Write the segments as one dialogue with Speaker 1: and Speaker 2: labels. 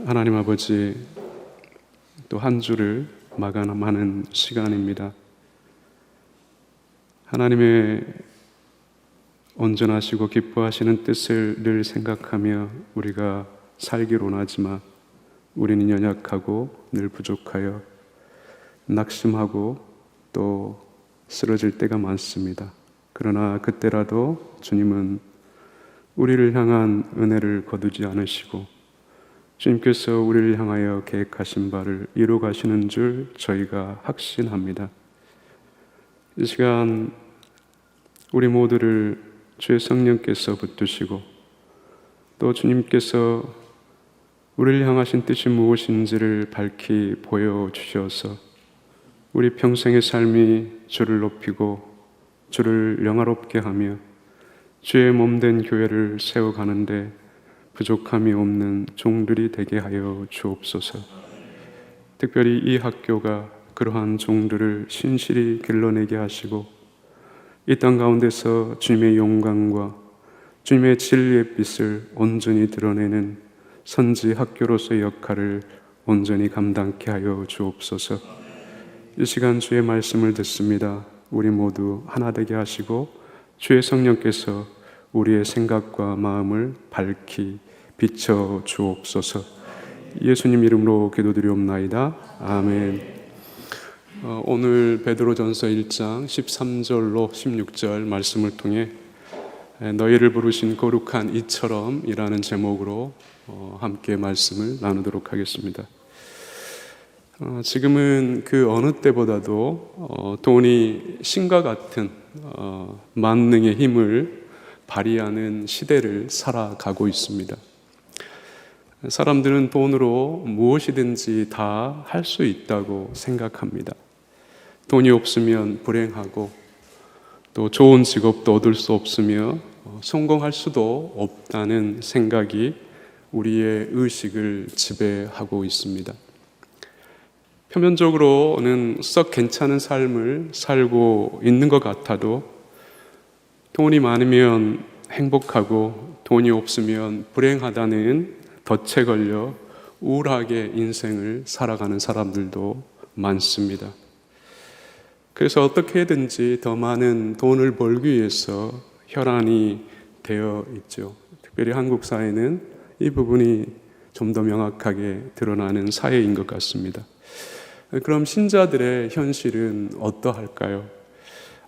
Speaker 1: 하나님 아버지, 또 한 주를 마감하는 시간입니다. 하나님의 온전하시고 기뻐하시는 뜻을 늘 생각하며 우리가 살기로 하지만 우리는 연약하고 늘 부족하여 낙심하고 또 쓰러질 때가 많습니다. 그러나 그때라도 주님은 우리를 향한 은혜를 거두지 않으시고 주님께서 우리를 향하여 계획하신 바를 이루어 가시는 줄 저희가 확신합니다. 이 시간 우리 모두를 주의 성령께서 붙드시고 또 주님께서 우리를 향하신 뜻이 무엇인지를 밝히 보여주셔서 우리 평생의 삶이 주를 높이고 주를 영화롭게 하며 주의 몸된 교회를 세워가는데 부족함이 없는 종들이 되게 하여 주옵소서. 특별히 이 학교가 그러한 종들을 신실히 길러내게 하시고 이 땅 가운데서 주님의 영광과 주님의 진리의 빛을 온전히 드러내는 선지 학교로서의 역할을 온전히 감당케 하여 주옵소서. 이 시간 주의 말씀을 듣습니다. 우리 모두 하나 되게 하시고 주의 성령께서 우리의 생각과 마음을 밝히 비춰 주옵소서. 예수님 이름으로 기도드리옵나이다. 아멘. 오늘 베드로전서 1장 13절로 16절 말씀을 통해 너희를 부르신 거룩한 이처럼 이라는 제목으로 함께 말씀을 나누도록 하겠습니다. 지금은 그 어느 때보다도 돈이 신과 같은 만능의 힘을 발휘하는 시대를 살아가고 있습니다. 사람들은 돈으로 무엇이든지 다 할 수 있다고 생각합니다. 돈이 없으면 불행하고 또 좋은 직업도 얻을 수 없으며 성공할 수도 없다는 생각이 우리의 의식을 지배하고 있습니다. 표면적으로는 썩 괜찮은 삶을 살고 있는 것 같아도 돈이 많으면 행복하고 돈이 없으면 불행하다는 덫에 걸려 우울하게 인생을 살아가는 사람들도 많습니다. 그래서 어떻게든지 더 많은 돈을 벌기 위해서 혈안이 되어 있죠. 특별히 한국 사회는 이 부분이 좀 더 명확하게 드러나는 사회인 것 같습니다. 그럼 신자들의 현실은 어떠할까요?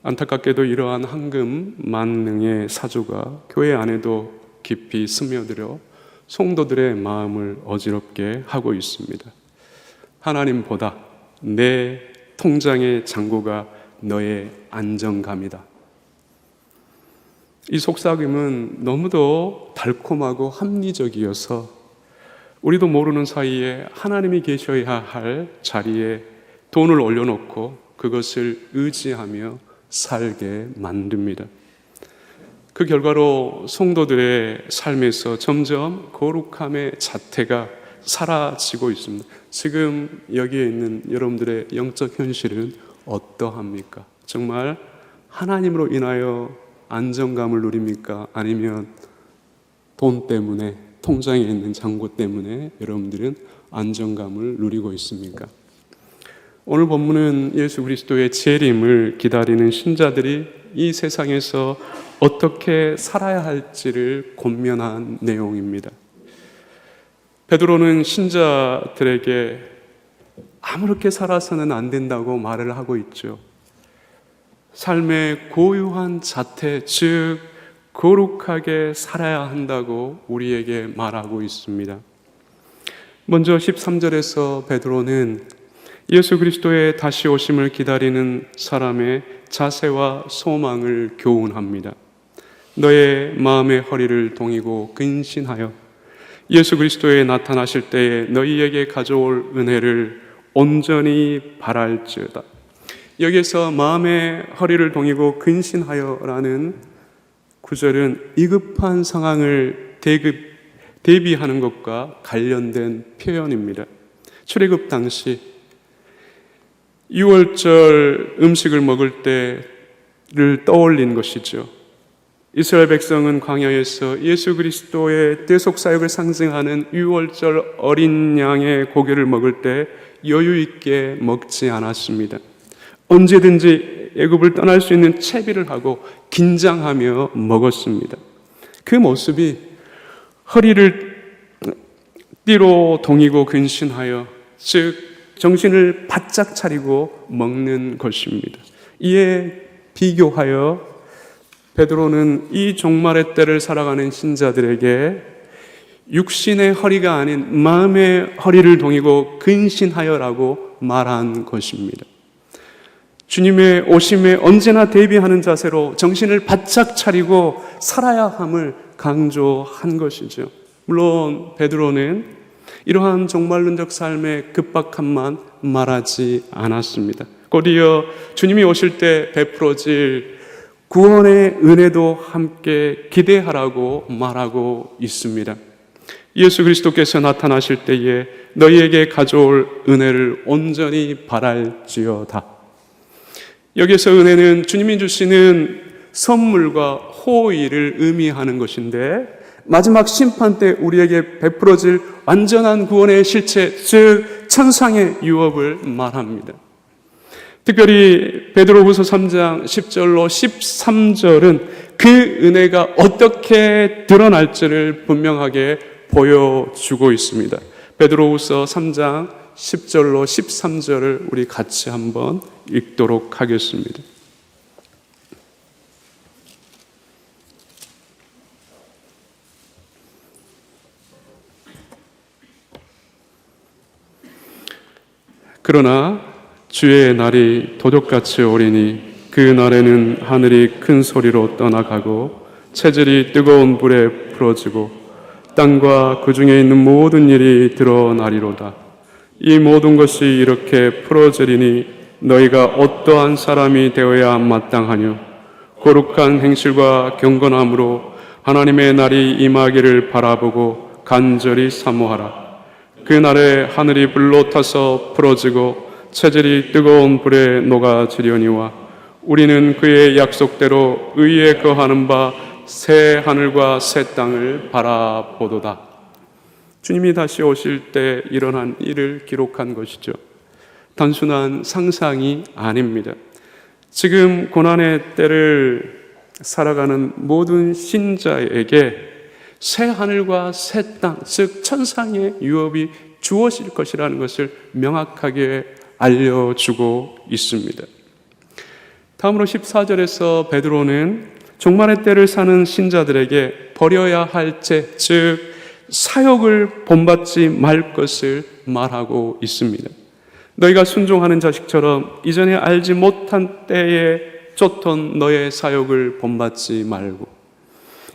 Speaker 1: 안타깝게도 이러한 황금 만능의 사조가 교회 안에도 깊이 스며들어 성도들의 마음을 어지럽게 하고 있습니다. 하나님보다 내 통장의 잔고가 너의 안정감이다. 이 속삭임은 너무도 달콤하고 합리적이어서 우리도 모르는 사이에 하나님이 계셔야 할 자리에 돈을 올려놓고 그것을 의지하며 살게 만듭니다. 그 결과로 성도들의 삶에서 점점 거룩함의 자태가 사라지고 있습니다. 지금 여기에 있는 여러분들의 영적 현실은 어떠합니까? 정말 하나님으로 인하여 안정감을 누립니까? 아니면 돈 때문에, 통장에 있는 잔고 때문에 여러분들은 안정감을 누리고 있습니까? 오늘 본문은 예수 그리스도의 재림을 기다리는 신자들이 이 세상에서 어떻게 살아야 할지를 권면한 내용입니다. 베드로는 신자들에게 아무렇게 살아서는 안 된다고 말을 하고 있죠. 삶의 고유한 자태, 즉 거룩하게 살아야 한다고 우리에게 말하고 있습니다. 먼저 13절에서 베드로는 예수 그리스도의 다시 오심을 기다리는 사람의 자세와 소망을 교훈합니다. 너의 마음의 허리를 동이고 근신하여 예수 그리스도의 나타나실 때에 너희에게 가져올 은혜를 온전히 바랄지어다. 여기에서 마음의 허리를 동이고 근신하여라는 구절은 위급한 상황을 대비하는 것과 관련된 표현입니다. 출애굽 당시 6월절 음식을 먹을 때를 떠올린 것이죠. 이스라엘 백성은 광야에서 예수 그리스도의 대속 사역을 상징하는 유월절 어린 양의 고기를 먹을 때 여유 있게 먹지 않았습니다. 언제든지 애굽을 떠날 수 있는 채비를 하고 긴장하며 먹었습니다. 그 모습이 허리를 띠로 동이고 근신하여, 즉 정신을 바짝 차리고 먹는 것입니다. 이에 비교하여 베드로는 이 종말의 때를 살아가는 신자들에게 육신의 허리가 아닌 마음의 허리를 동이고 근신하여라고 말한 것입니다. 주님의 오심에 언제나 대비하는 자세로 정신을 바짝 차리고 살아야 함을 강조한 것이죠. 물론 베드로는 이러한 종말론적 삶의 급박함만 말하지 않았습니다. 곧이어 주님이 오실 때 베풀어질 구원의 은혜도 함께 기대하라고 말하고 있습니다. 예수 그리스도께서 나타나실 때에 너희에게 가져올 은혜를 온전히 바랄지어다. 여기서 은혜는 주님이 주시는 선물과 호의를 의미하는 것인데, 마지막 심판 때 우리에게 베풀어질 완전한 구원의 실체, 즉 천상의 유업을 말합니다. 특별히 베드로후서 3장 10절로 13절은 그 은혜가 어떻게 드러날지를 분명하게 보여주고 있습니다. 베드로후서 3장 10절로 13절을 우리 같이 한번 읽도록 하겠습니다. 그러나 주의 날이 도적같이 오리니 그 날에는 하늘이 큰 소리로 떠나가고 체질이 뜨거운 불에 풀어지고 땅과 그 중에 있는 모든 일이 드러나리로다. 이 모든 것이 이렇게 풀어지리니 너희가 어떠한 사람이 되어야 마땅하뇨? 거룩한 행실과 경건함으로 하나님의 날이 임하기를 바라보고 간절히 사모하라. 그 날에 하늘이 불로 타서 풀어지고 체질이 뜨거운 불에 녹아지려니와 우리는 그의 약속대로 의에 거하는 바 새 하늘과 새 땅을 바라보도다. 주님이 다시 오실 때 일어난 일을 기록한 것이죠. 단순한 상상이 아닙니다. 지금 고난의 때를 살아가는 모든 신자에게 새 하늘과 새 땅, 즉 천상의 유업이 주어질 것이라는 것을 명확하게 알려주고 있습니다. 다음으로 14절에서 베드로는 종말의 때를 사는 신자들에게 버려야 할 죄, 즉 사욕을 본받지 말 것을 말하고 있습니다. 너희가 순종하는 자식처럼 이전에 알지 못한 때에 쫓던 너의 사욕을 본받지 말고.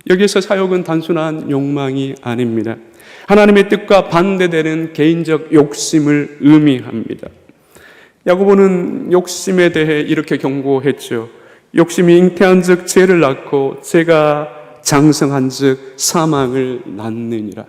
Speaker 1: 여기에서 사욕은 단순한 욕망이 아닙니다. 하나님의 뜻과 반대되는 개인적 욕심을 의미합니다. 야고보는 욕심에 대해 이렇게 경고했죠. 욕심이 잉태한 즉 죄를 낳고 죄가 장성한 즉 사망을 낳느니라.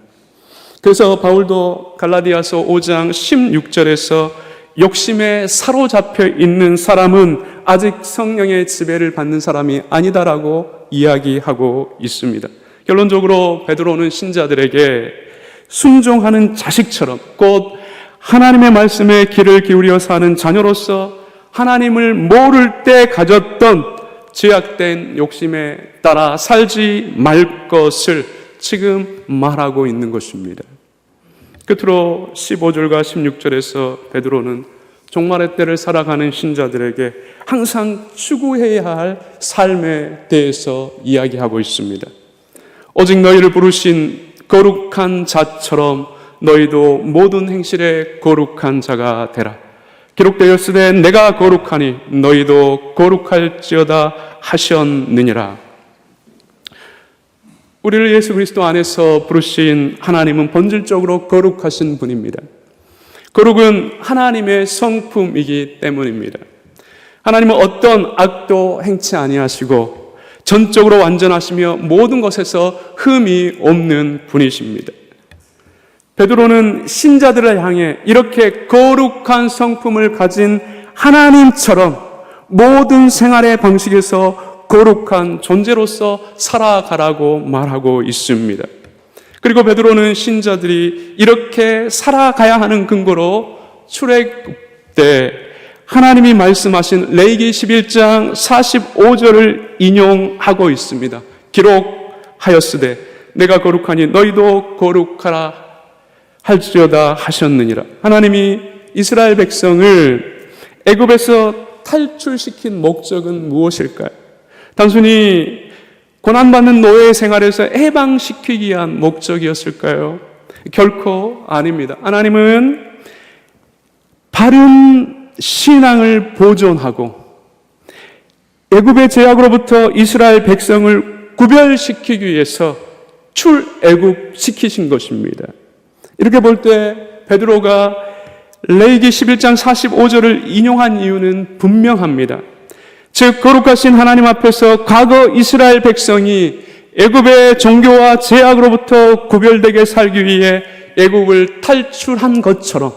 Speaker 1: 그래서 바울도 갈라디아서 5장 16절에서 욕심에 사로잡혀 있는 사람은 아직 성령의 지배를 받는 사람이 아니다라고 이야기하고 있습니다. 결론적으로 베드로는 신자들에게 순종하는 자식처럼, 곧 하나님의 말씀에 귀를 기울여 사는 자녀로서 하나님을 모를 때 가졌던 죄악된 욕심에 따라 살지 말 것을 지금 말하고 있는 것입니다. 끝으로 15절과 16절에서 베드로는 종말의 때를 살아가는 신자들에게 항상 추구해야 할 삶에 대해서 이야기하고 있습니다. 오직 너희를 부르신 거룩한 자처럼 너희도 모든 행실에 거룩한 자가 되라. 기록되었으되 내가 거룩하니 너희도 거룩할지어다 하셨느니라. 우리를 예수 그리스도 안에서 부르신 하나님은 본질적으로 거룩하신 분입니다. 거룩은 하나님의 성품이기 때문입니다. 하나님은 어떤 악도 행치 아니하시고 전적으로 완전하시며 모든 것에서 흠이 없는 분이십니다. 베드로는 신자들을 향해 이렇게 거룩한 성품을 가진 하나님처럼 모든 생활의 방식에서 거룩한 존재로서 살아가라고 말하고 있습니다. 그리고 베드로는 신자들이 이렇게 살아가야 하는 근거로 출애굽 때 하나님이 말씀하신 레위기 11장 45절을 인용하고 있습니다. 기록하였으되 내가 거룩하니 너희도 거룩하라 할지어다 하셨느니라. 하나님이 이스라엘 백성을 애굽에서 탈출시킨 목적은 무엇일까요? 단순히 고난받는 노예 생활에서 해방시키기 위한 목적이었을까요? 결코 아닙니다. 하나님은 바른 신앙을 보존하고 애굽의 제약으로부터 이스라엘 백성을 구별시키기 위해서 출애굽시키신 것입니다. 이렇게 볼 때 베드로가 레위기 11장 45절을 인용한 이유는 분명합니다. 즉 거룩하신 하나님 앞에서 과거 이스라엘 백성이 애굽의 종교와 제약으로부터 구별되게 살기 위해 애굽을 탈출한 것처럼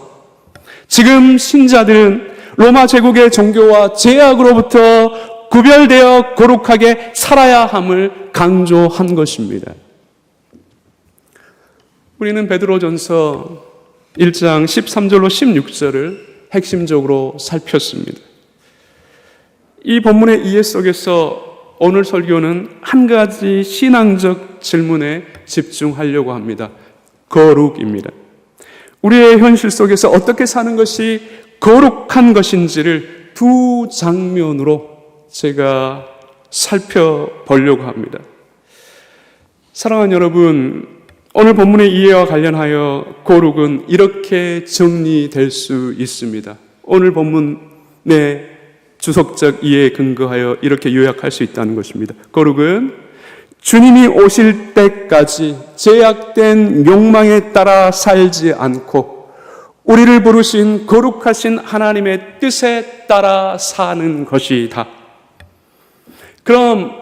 Speaker 1: 지금 신자들은 로마 제국의 종교와 제약으로부터 구별되어 거룩하게 살아야 함을 강조한 것입니다. 우리는 베드로전서 1장 13절로 16절을 핵심적으로 살폈습니다. 이 본문의 이해 속에서 오늘 설교는 한 가지 신앙적 질문에 집중하려고 합니다. 거룩입니다. 우리의 현실 속에서 어떻게 사는 것이 거룩한 것인지를 두 장면으로 제가 살펴보려고 합니다. 사랑하는 여러분, 오늘 본문의 이해와 관련하여 거룩은 이렇게 정리될 수 있습니다. 오늘 본문의 주석적 이해에 근거하여 이렇게 요약할 수 있다는 것입니다. 거룩은 주님이 오실 때까지 제약된 욕망에 따라 살지 않고 우리를 부르신 거룩하신 하나님의 뜻에 따라 사는 것이다. 그럼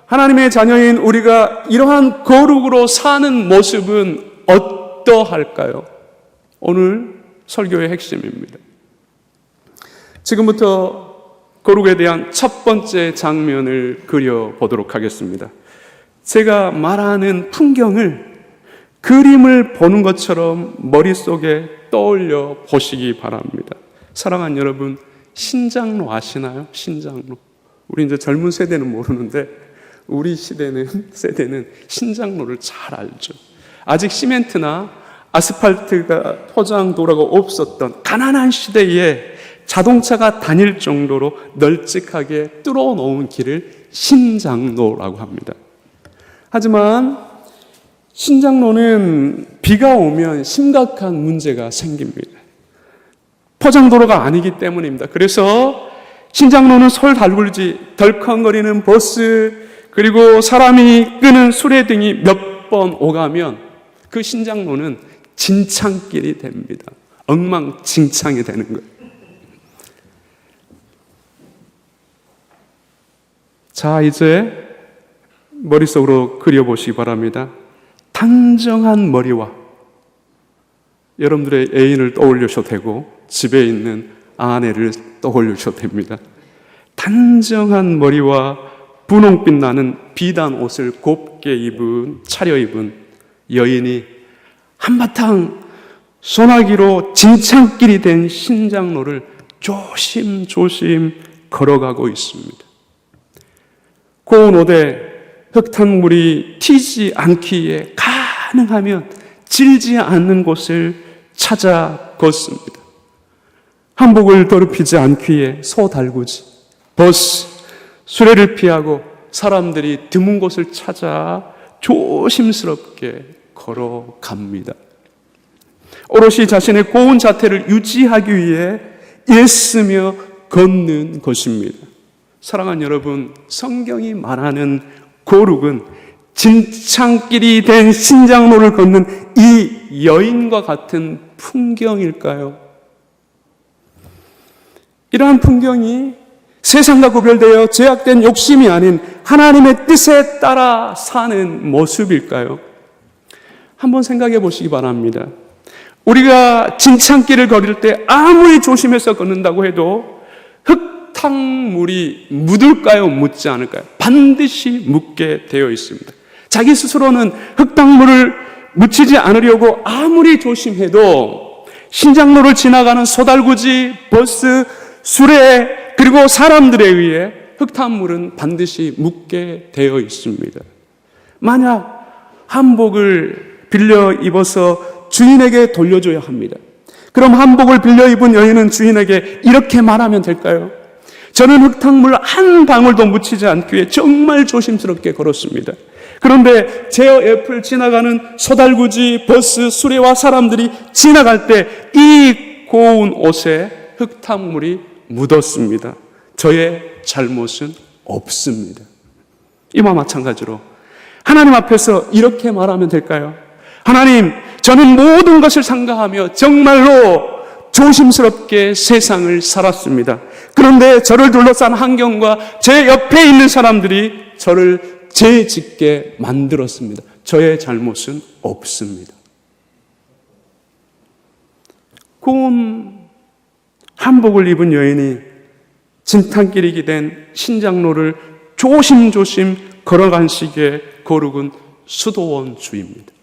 Speaker 1: 하나님의 자녀인 우리가 이러한 거룩으로 사는 모습은 어떠할까요? 오늘 설교의 핵심입니다. 지금부터 거룩에 대한 첫 번째 장면을 그려보도록 하겠습니다. 제가 말하는 풍경을 그림을 보는 것처럼 머릿속에 떠올려 보시기 바랍니다. 사랑하는 여러분, 신장로 아시나요? 신장로. 우리 이제 젊은 세대는 모르는데 우리 세대는 신장로를 잘 알죠. 아직 시멘트나 아스팔트가 포장도로가 없었던 가난한 시대에 자동차가 다닐 정도로 널찍하게 뚫어놓은 길을 신장로라고 합니다. 하지만 신장로는 비가 오면 심각한 문제가 생깁니다. 포장도로가 아니기 때문입니다. 그래서 신장로는 솔달굴지, 덜컹거리는 버스, 그리고 사람이 끄는 수레등이 몇 번 오가면 그 신장로는 진창길이 됩니다. 엉망진창이 되는 거예요. 자, 이제 머릿속으로 그려보시기 바랍니다. 단정한 머리와 여러분들의 애인을 떠올리셔도 되고 집에 있는 아내를 떠올리셔도 됩니다. 단정한 머리와 분홍빛 나는 비단 옷을 곱게 차려입은 여인이 한바탕 소나기로 진창길이 된 신장로를 조심조심 걸어가고 있습니다. 고운 옷에 흙탕물이 튀지 않기 위해 가능하면 질지 않는 곳을 찾아 걷습니다. 한복을 더럽히지 않기 위해 소달구지, 버스, 수레를 피하고 사람들이 드문 곳을 찾아 조심스럽게 걸어갑니다. 오롯이 자신의 고운 자태를 유지하기 위해 애쓰며 걷는 것입니다. 사랑하는 여러분, 성경이 말하는 거룩은 진창길이 된 신장로를 걷는 이 여인과 같은 풍경일까요? 이러한 풍경이 세상과 구별되어 제약된 욕심이 아닌 하나님의 뜻에 따라 사는 모습일까요? 한번 생각해 보시기 바랍니다. 우리가 진창길을 걸을 때 아무리 조심해서 걷는다고 해도 흙탕물이 묻을까요? 묻지 않을까요? 반드시 묻게 되어 있습니다. 자기 스스로는 흙탕물을 묻히지 않으려고 아무리 조심해도 신장로를 지나가는 소달구지, 버스, 수레, 그리고 사람들에 의해 흙탕물은 반드시 묻게 되어 있습니다. 만약 한복을 빌려 입어서 주인에게 돌려줘야 합니다. 그럼 한복을 빌려 입은 여인은 주인에게 이렇게 말하면 될까요? 저는 흙탕물 한 방울도 묻히지 않기 위해 정말 조심스럽게 걸었습니다. 그런데 제 옆을 지나가는 소달구지, 버스, 수레와 사람들이 지나갈 때 이 고운 옷에 흙탕물이 묻었습니다. 저의 잘못은 없습니다. 이와 마찬가지로 하나님 앞에서 이렇게 말하면 될까요? 하나님, 저는 모든 것을 삼가하며 정말로 조심스럽게 세상을 살았습니다. 그런데 저를 둘러싼 환경과 제 옆에 있는 사람들이 저를 죄 짓게 만들었습니다. 저의 잘못은 없습니다. 고운 한복을 입은 여인이 진탕길이 된 신장로를 조심조심 걸어간 시기에 거룩은 수도원주의입니다.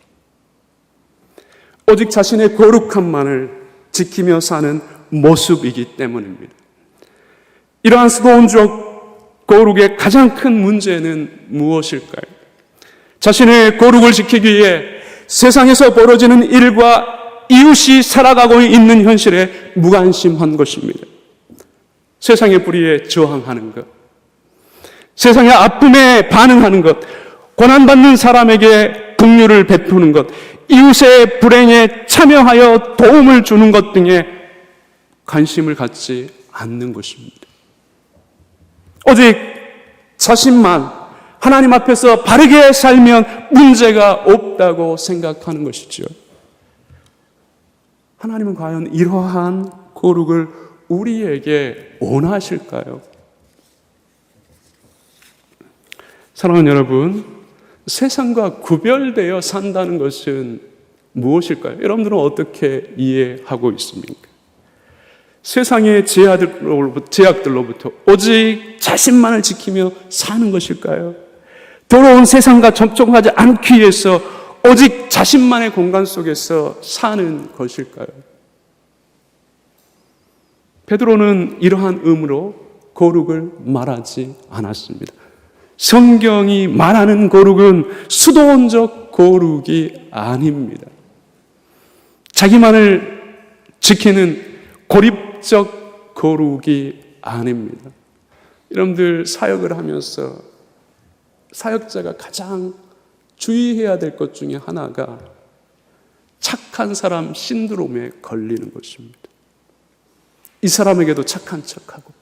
Speaker 1: 오직 자신의 거룩함만을 지키며 사는 모습이기 때문입니다. 이러한 수도원주의 거룩의 가장 큰 문제는 무엇일까요? 자신의 거룩을 지키기 위해 세상에서 벌어지는 일과 이웃이 살아가고 있는 현실에 무관심한 것입니다. 세상의 불의에 저항하는 것, 세상의 아픔에 반응하는 것, 고난받는 사람에게 긍휼을 베푸는 것, 이웃의 불행에 참여하여 도움을 주는 것 등에 관심을 갖지 않는 것입니다. 오직 자신만 하나님 앞에서 바르게 살면 문제가 없다고 생각하는 것이죠. 하나님은 과연 이러한 거룩을 우리에게 원하실까요? 사랑하는 여러분, 세상과 구별되어 산다는 것은 무엇일까요? 여러분들은 어떻게 이해하고 있습니까? 세상의 제약들로부터 오직 자신만을 지키며 사는 것일까요? 더러운 세상과 접촉하지 않기 위해서 오직 자신만의 공간 속에서 사는 것일까요? 베드로는 이러한 의무로 거룩을 말하지 않았습니다. 성경이 말하는 거룩은 수도원적 거룩이 아닙니다. 자기만을 지키는 고립적 거룩이 아닙니다. 여러분들 사역을 하면서 사역자가 가장 주의해야 될 것 중에 하나가 착한 사람 신드롬에 걸리는 것입니다. 이 사람에게도 착한 척하고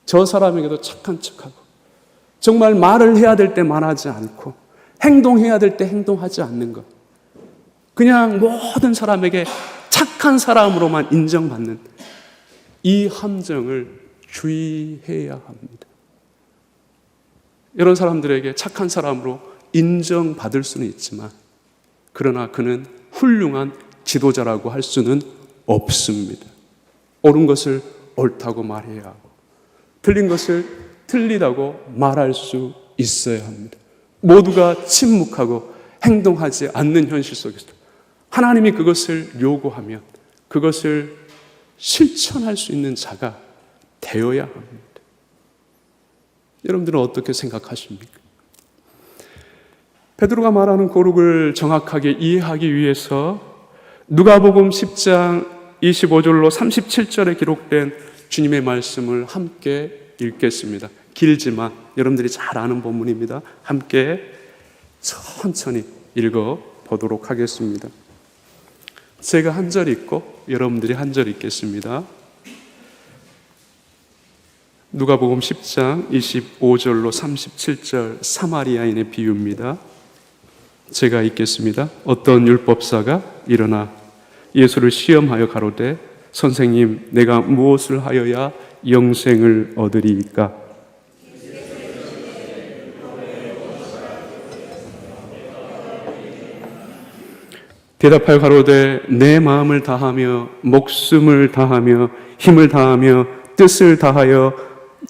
Speaker 1: 저 사람에게도 착한 척하고 정말 말을 해야 될 때 말하지 않고 행동해야 될 때 행동하지 않는 것, 그냥 모든 사람에게 착한 사람으로만 인정받는 이 함정을 주의해야 합니다. 이런 사람들에게 착한 사람으로 인정받을 수는 있지만 그러나 그는 훌륭한 지도자라고 할 수는 없습니다. 옳은 것을 옳다고 말해야 하고 틀린 것을 틀리다고 말할 수 있어야 합니다. 모두가 침묵하고 행동하지 않는 현실 속에서 하나님이 그것을 요구하면 그것을 실천할 수 있는 자가 되어야 합니다. 여러분들은 어떻게 생각하십니까? 베드로가 말하는 거룩을 정확하게 이해하기 위해서 누가복음 10장 25절로 37절에 기록된 주님의 말씀을 함께 읽겠습니다. 길지만 여러분들이 잘 아는 본문입니다. 함께 천천히 읽어보도록 하겠습니다. 제가 한 절 읽고 여러분들이 한 절 읽겠습니다. 누가복음 10장 25절로 37절 사마리아인의 비유입니다. 제가 읽겠습니다. 어떤 율법사가 일어나 예수를 시험하여 가로되 선생님, 내가 무엇을 하여야 영생을 얻으리이까? 대답하여 가로되 내 마음을 다하며 목숨을 다하며 힘을 다하며 뜻을 다하여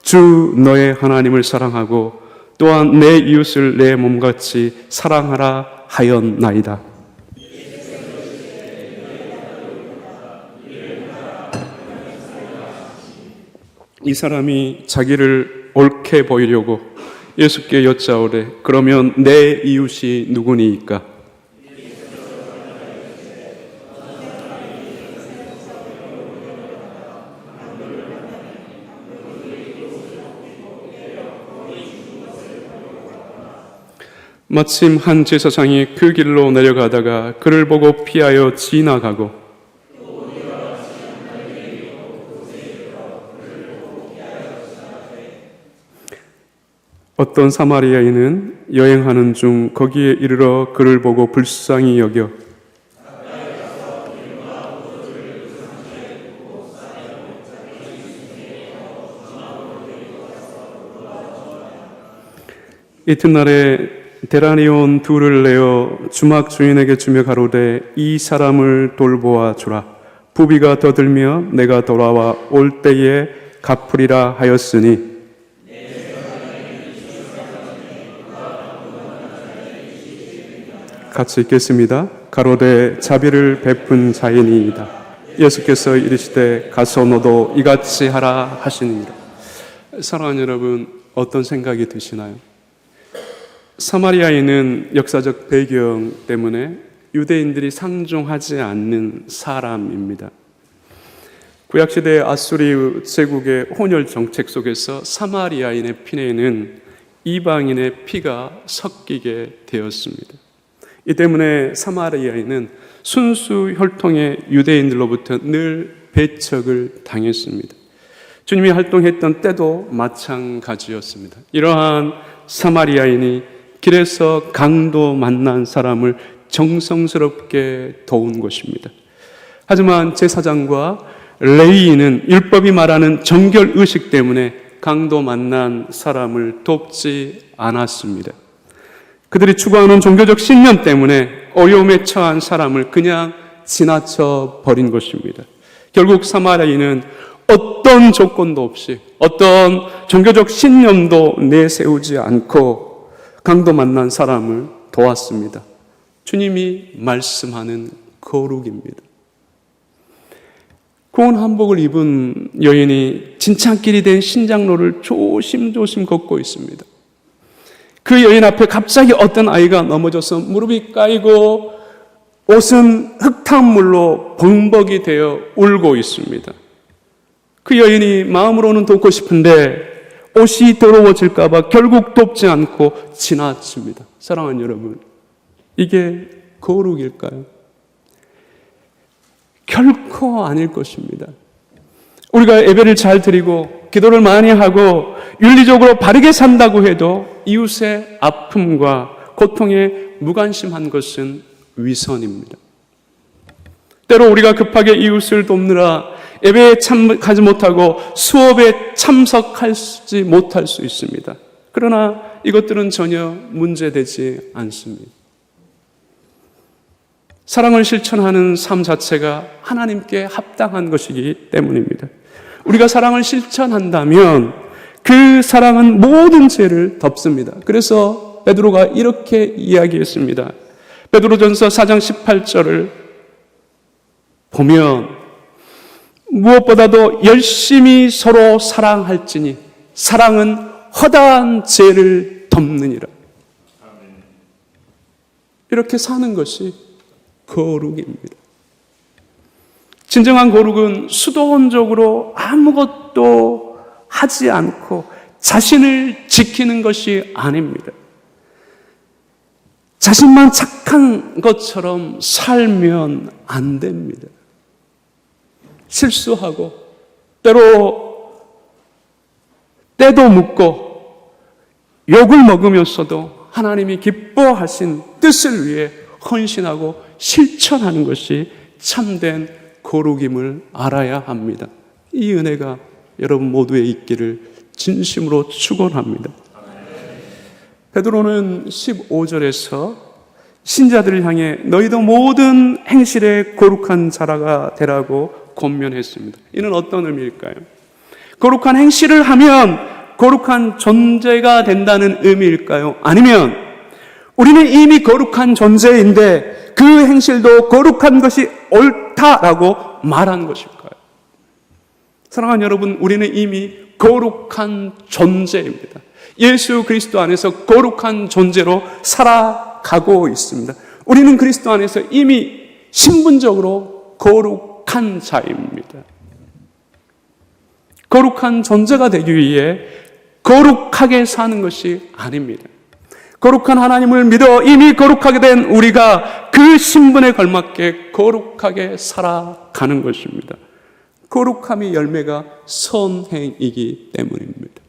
Speaker 1: 주 너의 하나님을 사랑하고 또한 내 이웃을 내 몸같이 사랑하라 하였나이다. 이 사람이 자기를 옳게 보이려고 예수께 여짜오되 그러면 내 이웃이 누구니이까? 마침 한 제사장이 그 길로 내려가다가 그를 보고 피하여 지나가고 어떤 사마리아인은 여행하는 중 거기에 이르러 그를 보고 불쌍히 여겨 이튿날에 데나리온 둘을 내어 주막 주인에게 주며 가로되 이 사람을 돌보아 주라. 부비가 더 들며 내가 돌아와 올 때에 갚으리라 하였으니 같이 읽겠습니다. 가로되 자비를 베푼 자이니이다. 예수께서 이르시되 가서 너도 이같이 하라 하시니라. 사랑하는 여러분, 어떤 생각이 드시나요? 사마리아인은 역사적 배경 때문에 유대인들이 상종하지 않는 사람입니다. 구약시대 아수리 제국의 혼혈 정책 속에서 사마리아인의 피에는 이방인의 피가 섞이게 되었습니다. 이 때문에 사마리아인은 순수 혈통의 유대인들로부터 늘 배척을 당했습니다. 주님이 활동했던 때도 마찬가지였습니다. 이러한 사마리아인이 길에서 강도 만난 사람을 정성스럽게 도운 것입니다. 하지만 제사장과 레위인은 율법이 말하는 정결의식 때문에 강도 만난 사람을 돕지 않았습니다. 그들이 추구하는 종교적 신념 때문에 어려움에 처한 사람을 그냥 지나쳐 버린 것입니다. 결국 사마리아인은 어떤 조건도 없이 어떤 종교적 신념도 내세우지 않고 강도 만난 사람을 도왔습니다. 주님이 말씀하는 거룩입니다. 고운 한복을 입은 여인이 진창길이 된 신장로를 조심조심 걷고 있습니다. 그 여인 앞에 갑자기 어떤 아이가 넘어져서 무릎이 까이고 옷은 흙탕물로 범벅이 되어 울고 있습니다. 그 여인이 마음으로는 돕고 싶은데 옷이 더러워질까 봐 결국 돕지 않고 지나칩니다. 사랑하는 여러분, 이게 거룩일까요? 결코 아닐 것입니다. 우리가 예배를 잘 드리고 기도를 많이 하고 윤리적으로 바르게 산다고 해도 이웃의 아픔과 고통에 무관심한 것은 위선입니다. 때로 우리가 급하게 이웃을 돕느라 예배에 참석하지 못하고 수업에 참석하지 못할 수 있습니다. 그러나 이것들은 전혀 문제되지 않습니다. 사랑을 실천하는 삶 자체가 하나님께 합당한 것이기 때문입니다. 우리가 사랑을 실천한다면 그 사랑은 모든 죄를 덮습니다. 그래서 베드로가 이렇게 이야기했습니다. 베드로전서 4장 18절을 보면 무엇보다도 열심히 서로 사랑할지니 사랑은 허다한 죄를 덮느니라. 이렇게 사는 것이 거룩입니다. 진정한 거룩은 수동적으로 아무것도 하지 않고 자신을 지키는 것이 아닙니다. 자신만 착한 것처럼 살면 안 됩니다. 실수하고 때도 묻고 욕을 먹으면서도 하나님이 기뻐하신 뜻을 위해 헌신하고 실천하는 것이 참된 거룩임을 알아야 합니다. 이 은혜가 여러분 모두에 있기를 진심으로 축원합니다. 베드로는 15절에서 신자들을 향해 너희도 모든 행실에 거룩한 자라가 되라고 권면했습니다. 이는 어떤 의미일까요? 거룩한 행실을 하면 거룩한 존재가 된다는 의미일까요? 아니면 우리는 이미 거룩한 존재인데 그 행실도 거룩한 것이 옳다라고 말한 것일까요? 사랑하는 여러분, 우리는 이미 거룩한 존재입니다. 예수 그리스도 안에서 거룩한 존재로 살아가고 있습니다. 우리는 그리스도 안에서 이미 신분적으로 거룩한 자입니다. 거룩한 존재가 되기 위해 거룩하게 사는 것이 아닙니다. 거룩한 하나님을 믿어 이미 거룩하게 된 우리가 그 신분에 걸맞게 거룩하게 살아가는 것입니다. 거룩함의 열매가 선행이기 때문입니다.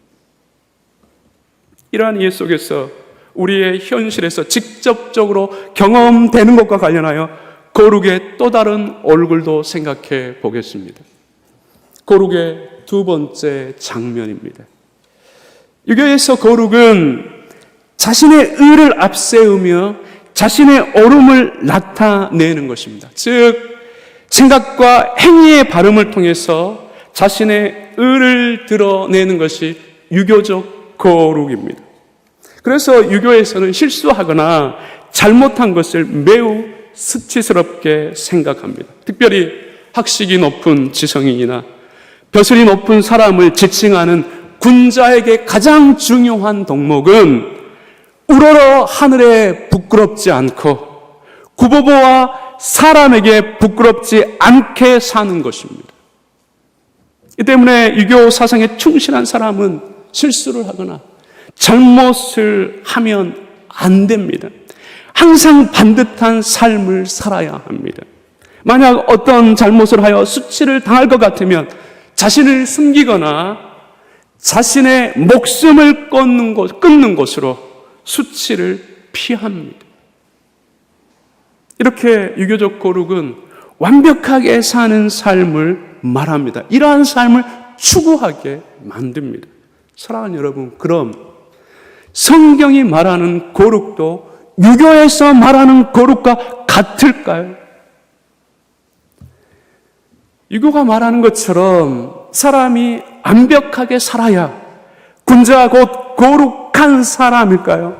Speaker 1: 이러한 이해 속에서 우리의 현실에서 직접적으로 경험되는 것과 관련하여 거룩의 또 다른 얼굴도 생각해 보겠습니다. 거룩의 두 번째 장면입니다. 유교에서 거룩은 자신의 의를 앞세우며 자신의 옳음을 나타내는 것입니다. 즉, 생각과 행위의 발음을 통해서 자신의 의를 드러내는 것이 유교적 거룩입니다. 그래서 유교에서는 실수하거나 잘못한 것을 매우 수치스럽게 생각합니다. 특별히 학식이 높은 지성인이나 벼슬이 높은 사람을 지칭하는 군자에게 가장 중요한 덕목은 우러러 하늘에 부끄럽지 않고 구보보와 사람에게 부끄럽지 않게 사는 것입니다. 이 때문에 유교 사상에 충실한 사람은 실수를 하거나 잘못을 하면 안 됩니다. 항상 반듯한 삶을 살아야 합니다. 만약 어떤 잘못을 하여 수치를 당할 것 같으면 자신을 숨기거나 자신의 목숨을 끊는 것으로 수치를 피합니다. 이렇게 유교적 거룩은 완벽하게 사는 삶을 말합니다. 이러한 삶을 추구하게 만듭니다. 사랑하는 여러분, 그럼 성경이 말하는 거룩도 유교에서 말하는 거룩과 같을까요? 유교가 말하는 것처럼 사람이 완벽하게 살아야 군자 곧 거룩한 사람일까요?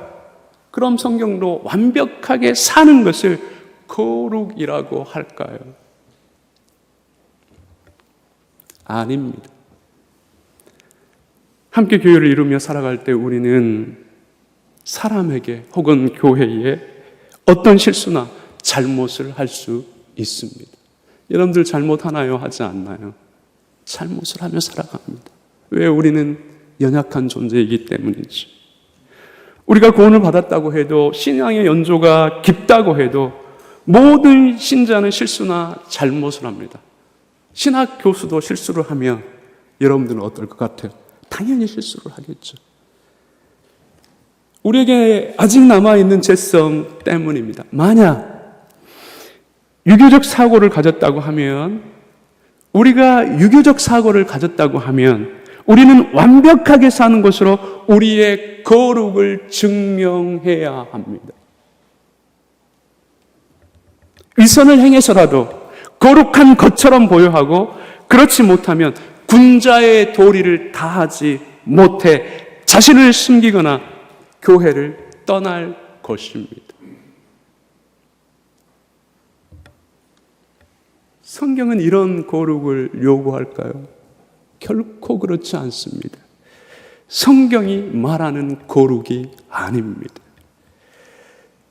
Speaker 1: 그럼 성경도 완벽하게 사는 것을 거룩이라고 할까요? 아닙니다. 함께 교회를 이루며 살아갈 때 우리는 사람에게 혹은 교회에 어떤 실수나 잘못을 할 수 있습니다. 여러분들 잘못하나요? 하지 않나요? 잘못을 하며 살아갑니다. 왜? 우리는 연약한 존재이기 때문이지. 우리가 구원을 받았다고 해도, 신앙의 연조가 깊다고 해도 모든 신자는 실수나 잘못을 합니다. 신학 교수도 실수를 하면 여러분들은 어떨 것 같아요? 당연히 실수를 하겠죠. 우리에게 아직 남아있는 죄성 때문입니다. 만약 유교적 사고를 가졌다고 하면, 우리가 유교적 사고를 가졌다고 하면 우리는 완벽하게 사는 것으로 우리의 거룩을 증명해야 합니다. 위선을 행해서라도 거룩한 것처럼 보여하고, 그렇지 못하면 군자의 도리를 다하지 못해 자신을 숨기거나 교회를 떠날 것입니다. 성경은 이런 거룩을 요구할까요? 결코 그렇지 않습니다. 성경이 말하는 거룩이 아닙니다.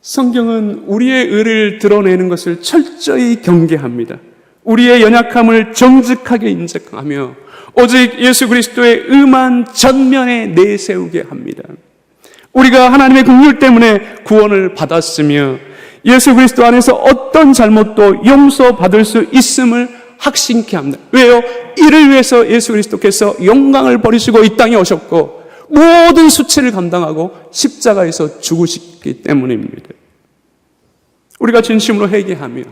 Speaker 1: 성경은 우리의 의를 드러내는 것을 철저히 경계합니다. 우리의 연약함을 정직하게 인정하며 오직 예수 그리스도의 의만 전면에 내세우게 합니다. 우리가 하나님의 긍휼 때문에 구원을 받았으며 예수 그리스도 안에서 어떤 잘못도 용서받을 수 있음을 확신케 합니다. 왜요? 이를 위해서 예수 그리스도께서 영광을 버리시고 이 땅에 오셨고 모든 수치를 감당하고 십자가에서 죽으셨기 때문입니다. 우리가 진심으로 회개하며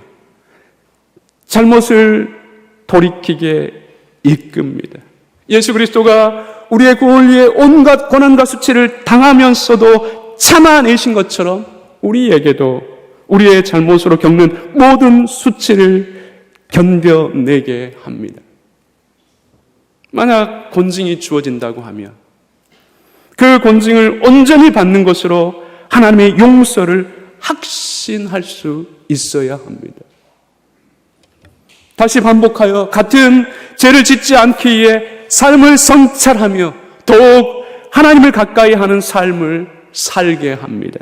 Speaker 1: 잘못을 돌이키게 이끕니다. 예수 그리스도가 우리의 구원을 위해 온갖 고난과 수치를 당하면서도 참아내신 것처럼 우리에게도 우리의 잘못으로 겪는 모든 수치를 견뎌내게 합니다. 만약 권징이 주어진다고 하면 그 권징을 온전히 받는 것으로 하나님의 용서를 확신할 수 있어야 합니다. 다시 반복하여 같은 죄를 짓지 않기 위해 삶을 성찰하며 더욱 하나님을 가까이 하는 삶을 살게 합니다.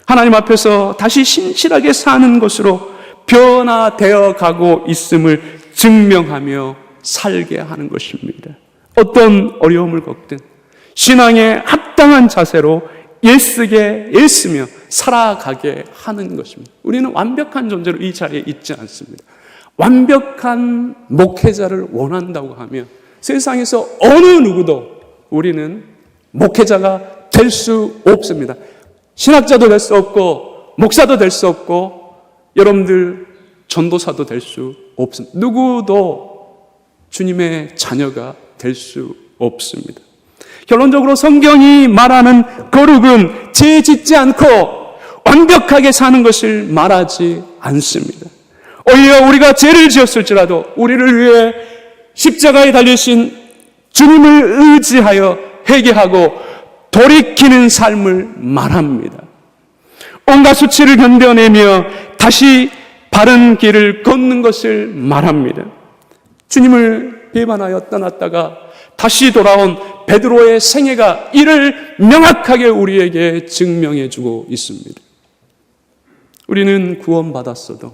Speaker 1: 하나님 앞에서 다시 신실하게 사는 것으로 변화되어 가고 있음을 증명하며 살게 하는 것입니다. 어떤 어려움을 겪든 신앙에 합당한 자세로 애쓰며 살아가게 하는 것입니다. 우리는 완벽한 존재로 이 자리에 있지 않습니다. 완벽한 목회자를 원한다고 하면 세상에서 어느 누구도 우리는 목회자가 될 수 없습니다. 신학자도 될 수 없고 목사도 될 수 없고 여러분들 전도사도 될 수 없습니다. 누구도 주님의 자녀가 될 수 없습니다. 결론적으로 성경이 말하는 거룩은 죄 짓지 않고 완벽하게 사는 것을 말하지 않습니다. 오히려 우리가 죄를 지었을지라도 우리를 위해 십자가에 달리신 주님을 의지하여 회개하고 돌이키는 삶을 말합니다. 온갖 수치를 견뎌내며 다시 바른 길을 걷는 것을 말합니다. 주님을 배반하여 떠났다가 다시 돌아온 베드로의 생애가 이를 명확하게 우리에게 증명해 주고 있습니다. 우리는 구원받았어도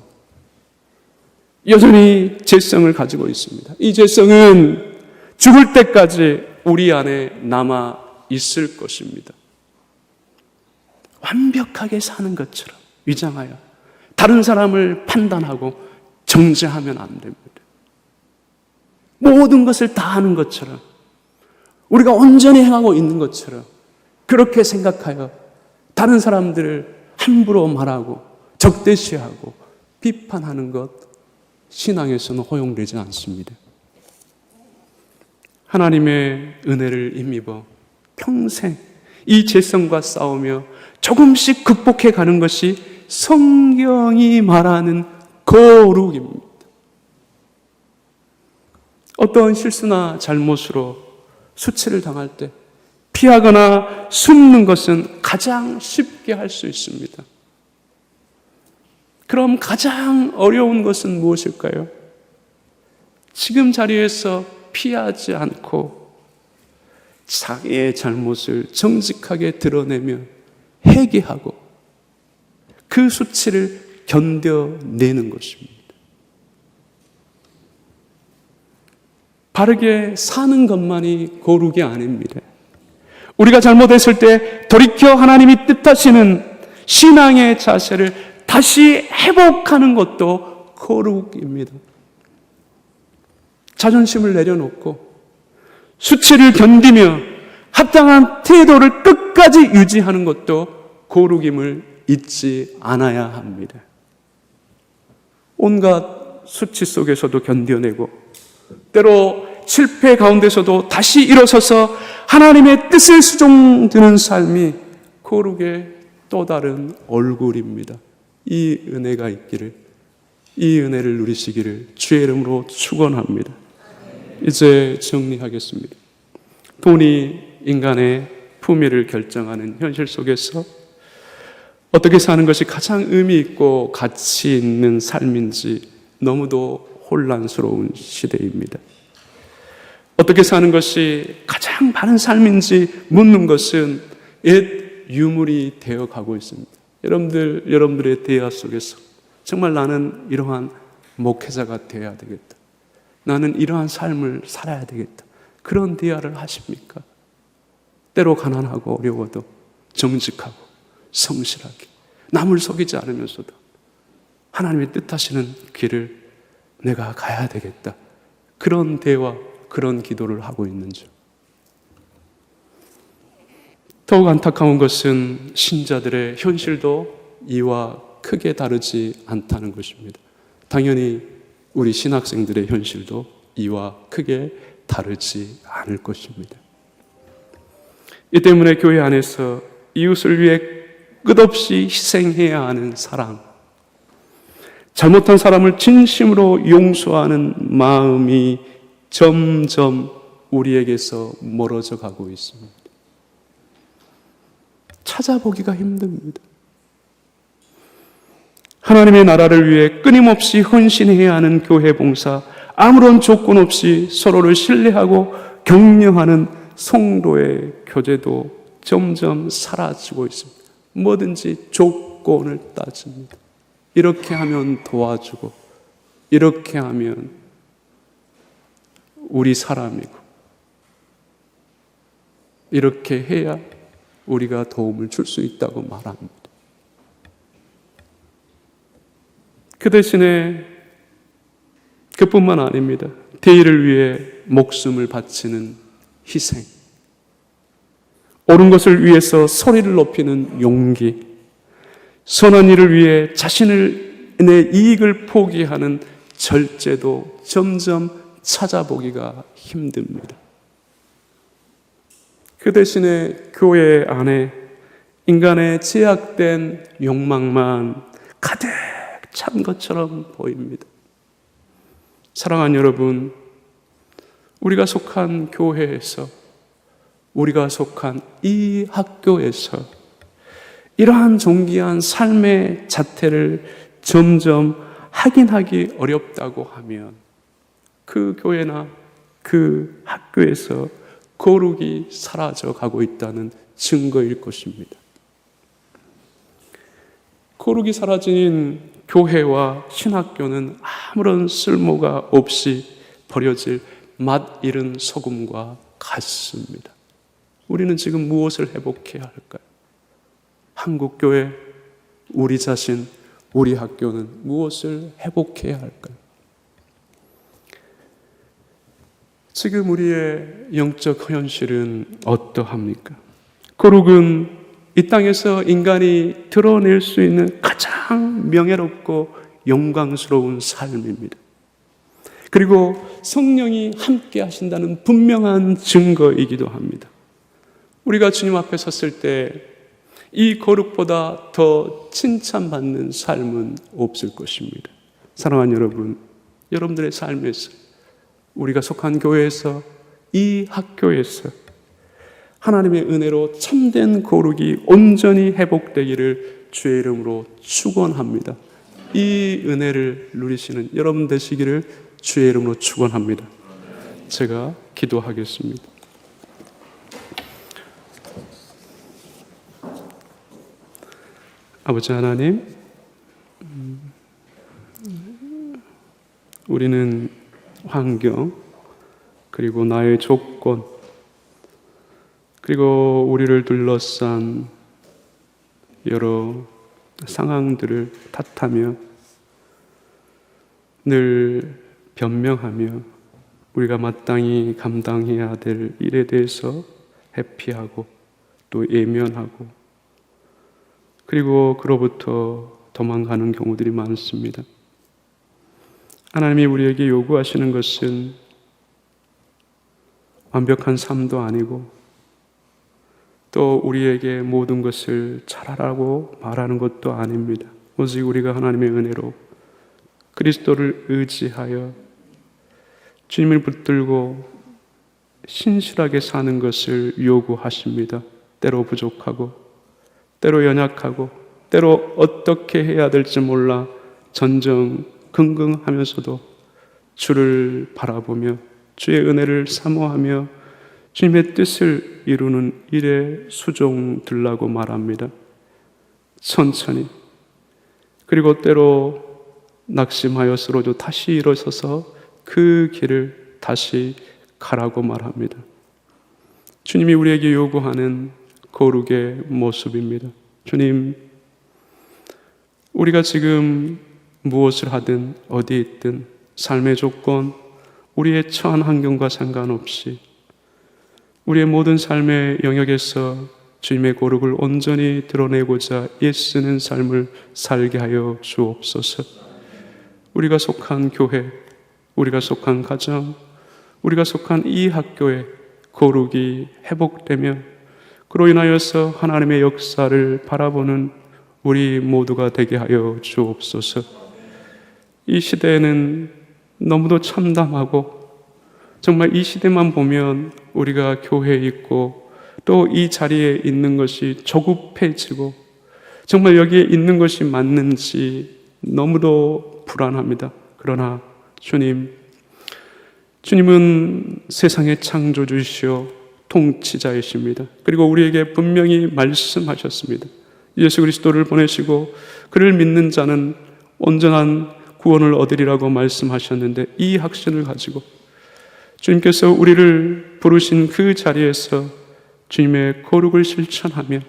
Speaker 1: 여전히 죄성을 가지고 있습니다. 이 죄성은 죽을 때까지 우리 안에 남아 있을 것입니다. 완벽하게 사는 것처럼 위장하여 다른 사람을 판단하고 정죄하면 안 됩니다. 모든 것을 다 하는 것처럼 우리가 온전히 행하고 있는 것처럼 그렇게 생각하여 다른 사람들을 함부로 말하고 적대시하고 비판하는 것 신앙에서는 허용되지 않습니다. 하나님의 은혜를 힘입어 평생 이 죄성과 싸우며 조금씩 극복해 가는 것이 성경이 말하는 거룩입니다. 어떤 실수나 잘못으로 수치를 당할 때 피하거나 숨는 것은 가장 쉽게 할 수 있습니다. 그럼 가장 어려운 것은 무엇일까요? 지금 자리에서 피하지 않고 자기의 잘못을 정직하게 드러내며 회개하고 그 수치를 견뎌내는 것입니다. 바르게 사는 것만이 거룩이 아닙니다. 우리가 잘못했을 때 돌이켜 하나님이 뜻하시는 신앙의 자세를 다시 회복하는 것도 거룩입니다. 자존심을 내려놓고 수치를 견디며 합당한 태도를 끝까지 유지하는 것도 거룩임을 잊지 않아야 합니다. 온갖 수치 속에서도 견뎌내고 때로 실패 가운데서도 다시 일어서서 하나님의 뜻을 수종드는 삶이 거룩의 또 다른 얼굴입니다. 이 은혜가 있기를, 이 은혜를 누리시기를 주의 이름으로 축원합니다. 이제 정리하겠습니다. 돈이 인간의 품위를 결정하는 현실 속에서 어떻게 사는 것이 가장 의미 있고 가치 있는 삶인지 너무도 혼란스러운 시대입니다. 어떻게 사는 것이 가장 바른 삶인지 묻는 것은 옛 유물이 되어 가고 있습니다. 여러분들의 대화 속에서 정말 나는 이러한 목회자가 되어야 되겠다. 나는 이러한 삶을 살아야 되겠다. 그런 대화를 하십니까? 때로 가난하고 어려워도 정직하고 성실하게 남을 속이지 않으면서도 하나님의 뜻하시는 길을 내가 가야 되겠다. 그런 대화, 그런 기도를 하고 있는지. 더욱 안타까운 것은 신자들의 현실도 이와 크게 다르지 않다는 것입니다. 당연히 우리 신학생들의 현실도 이와 크게 다르지 않을 것입니다. 이 때문에 교회 안에서 이웃을 위해 끝없이 희생해야 하는 사랑, 잘못한 사람을 진심으로 용서하는 마음이 점점 우리에게서 멀어져 가고 있습니다. 찾아보기가 힘듭니다. 하나님의 나라를 위해 끊임없이 헌신해야 하는 교회 봉사, 아무런 조건 없이 서로를 신뢰하고 격려하는 성도의 교제도 점점 사라지고 있습니다. 뭐든지 조건을 따집니다. 이렇게 하면 도와주고, 이렇게 하면 우리 사람이고, 이렇게 해야 우리가 도움을 줄 수 있다고 말합니다. 그 대신에 그뿐만 아닙니다. 대의를 위해 목숨을 바치는 희생, 옳은 것을 위해서 소리를 높이는 용기, 선한 일을 위해 자신의 이익을 포기하는 절제도 점점 찾아보기가 힘듭니다. 그 대신에 교회 안에 인간의 제약된 욕망만 가득 찬 것처럼 보입니다. 사랑하는 여러분, 우리가 속한 교회에서, 우리가 속한 이 학교에서 이러한 존귀한 삶의 자태를 점점 확인하기 어렵다고 하면 그 교회나 그 학교에서 거룩이 사라져 가고 있다는 증거일 것입니다. 거룩이 사라진 교회와 신학교는 아무런 쓸모가 없이 버려질 맛 잃은 소금과 같습니다. 우리는 지금 무엇을 회복해야 할까요? 한국교회, 우리 자신, 우리 학교는 무엇을 회복해야 할까요? 지금 우리의 영적 현실은 어떠합니까? 거룩은 이 땅에서 인간이 드러낼 수 있는 가장 명예롭고 영광스러운 삶입니다. 그리고 성령이 함께 하신다는 분명한 증거이기도 합니다. 우리가 주님 앞에 섰을 때 이 거룩보다 더 칭찬받는 삶은 없을 것입니다. 사랑하는 여러분, 여러분들의 삶에서, 우리가 속한 교회에서, 이 학교에서 하나님의 은혜로 참된 거룩이 온전히 회복되기를 주의 이름으로 축원합니다. 이 은혜를 누리시는 여러분 되시기를 주의 이름으로 축원합니다. 제가 기도하겠습니다. 아버지 하나님, 우리는 환경, 그리고 나의 조건, 그리고 우리를 둘러싼 여러 상황들을 탓하며 늘 변명하며 우리가 마땅히 감당해야 될 일에 대해서 회피하고 또 예면하고, 그리고 그로부터 도망가는 경우들이 많습니다. 하나님이 우리에게 요구하시는 것은 완벽한 삶도 아니고 또 우리에게 모든 것을 잘하라고 말하는 것도 아닙니다. 오직 우리가 하나님의 은혜로 그리스도를 의지하여 주님을 붙들고 신실하게 사는 것을 요구하십니다. 때로 부족하고 때로 연약하고 때로 어떻게 해야 될지 몰라 전전긍긍하면서도 주를 바라보며 주의 은혜를 사모하며 주님의 뜻을 이루는 일에 수종들라고 말합니다. 천천히, 그리고 때로 낙심하였으로도 다시 일어서서 그 길을 다시 가라고 말합니다. 주님이 우리에게 요구하는 거룩의 모습입니다. 주님, 우리가 지금 무엇을 하든 어디에 있든 삶의 조건, 우리의 처한 환경과 상관없이 우리의 모든 삶의 영역에서 주님의 거룩을 온전히 드러내고자 애쓰는 삶을 살게 하여 주옵소서. 우리가 속한 교회, 우리가 속한 가정, 우리가 속한 이 학교에 거룩이 회복되며 그로 인하여서 하나님의 역사를 바라보는 우리 모두가 되게 하여 주옵소서. 이 시대에는 너무도 참담하고 정말 이 시대만 보면 우리가 교회에 있고 또 이 자리에 있는 것이 조급해지고 정말 여기에 있는 것이 맞는지 너무도 불안합니다. 그러나 주님은 세상의 창조주시오 통치자이십니다. 그리고 우리에게 분명히 말씀하셨습니다. 예수 그리스도를 보내시고 그를 믿는 자는 온전한 구원을 얻으리라고 말씀하셨는데, 이 확신을 가지고 주님께서 우리를 부르신 그 자리에서 주님의 거룩을 실천하며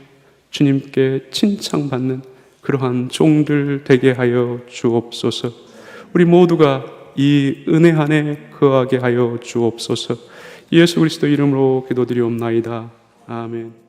Speaker 1: 주님께 칭찬받는 그러한 종들 되게 하여 주옵소서. 우리 모두가 이 은혜 안에 거하게 하여 주옵소서. 예수 그리스도 이름으로 기도드리옵나이다. 아멘.